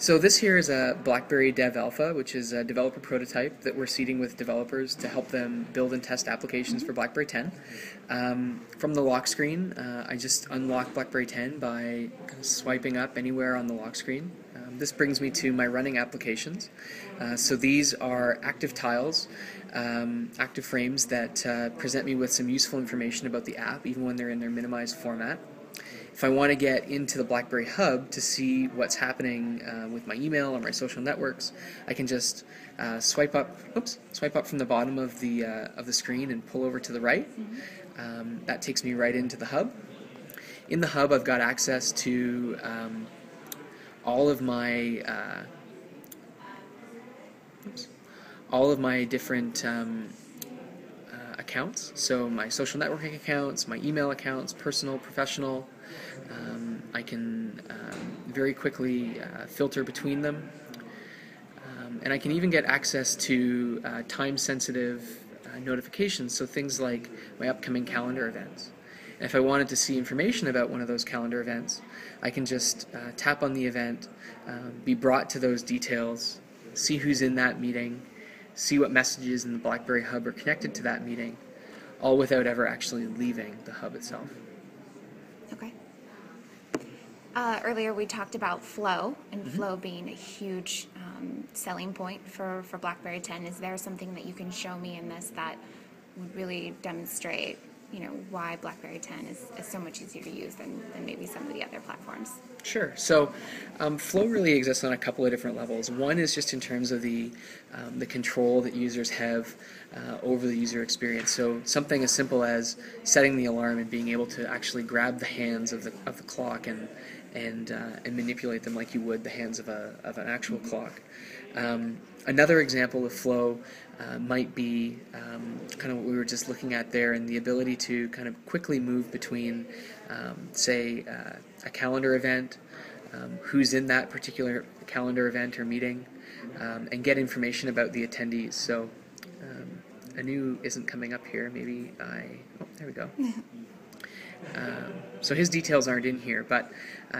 So this here is a BlackBerry Dev Alpha, which is a developer prototype that we're seeding with developers to help them build and test applications for BlackBerry 10. From the lock screen, I just unlock BlackBerry 10 by kind of swiping up anywhere on the lock screen. This brings me to my running applications. So these are active tiles, active frames that present me with some useful information about the app, even when they're in their minimized format. If I want to get into the BlackBerry Hub to see what's happening with my email or my social networks, I can just swipe up from the bottom of the screen and pull over to the right. That takes me right into the Hub. In the Hub, I've got access to all of my different accounts. So my social networking accounts, my email accounts, personal, professional. I can very quickly filter between them, and I can even get access to time-sensitive notifications, so things like my upcoming calendar events. And if I wanted to see information about one of those calendar events, I can just tap on the event, be brought to those details, see who's in that meeting, see what messages in the BlackBerry Hub are connected to that meeting, all without ever actually leaving the Hub itself. Okay. Earlier we talked about Flow, and Flow being a huge selling point for BlackBerry 10. Is there something that you can show me in this that would really demonstrate, why BlackBerry 10 is so much easier to use than maybe some of the other platforms? Sure. So Flow really exists on a couple of different levels. One is just in terms of the control that users have over the user experience. So something as simple as setting the alarm and being able to actually grab the hands of the clock and manipulate them like you would the hands of an actual clock. Another example of Flow might be kind of what we were just looking at there, and the ability to kind of quickly move between, say, a calendar event, who's in that particular calendar event or meeting, and get information about the attendees. So Anu isn't coming up here. Maybe oh, there we go. So his details aren't in here, but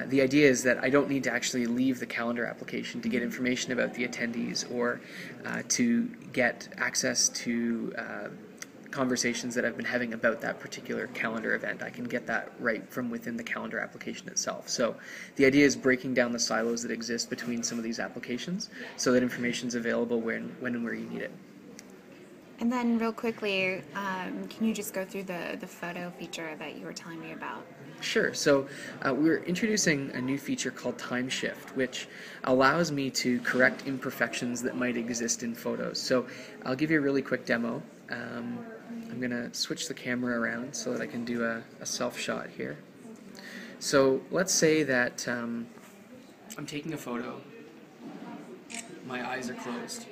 the idea is that I don't need to actually leave the calendar application to get information about the attendees or to get access to conversations that I've been having about that particular calendar event. I can get that right from within the calendar application itself. So the idea is breaking down the silos that exist between some of these applications so that information is available when and where you need it. And then real quickly, can you just go through the photo feature that you were telling me about? Sure. So we're introducing a new feature called Time Shift, which allows me to correct imperfections that might exist in photos. So I'll give you a really quick demo. I'm going to switch the camera around so that I can do a self shot here. So let's say that I'm taking a photo. My eyes are closed.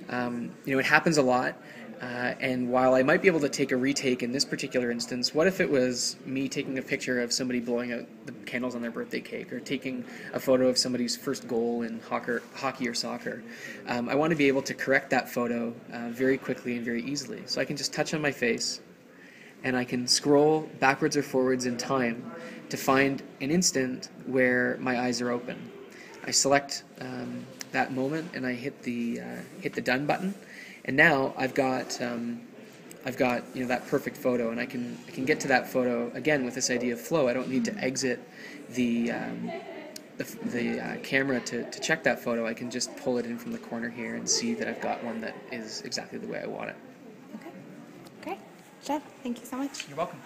It happens a lot, and while I might be able to take a retake in this particular instance, what if it was me taking a picture of somebody blowing out the candles on their birthday cake, or taking a photo of somebody's first goal in hockey or soccer? I want to be able to correct that photo very quickly and very easily. So I can just touch on my face, and I can scroll backwards or forwards in time to find an instant where my eyes are open. I select that moment and I hit the done button, and now I've got that perfect photo, and I can get to that photo again with this idea of Flow. I don't need to exit the camera to check that photo. I can just pull it in from the corner here and see that I've got one that is exactly the way I want it. Okay, great. Jeff, thank you so much. You're welcome.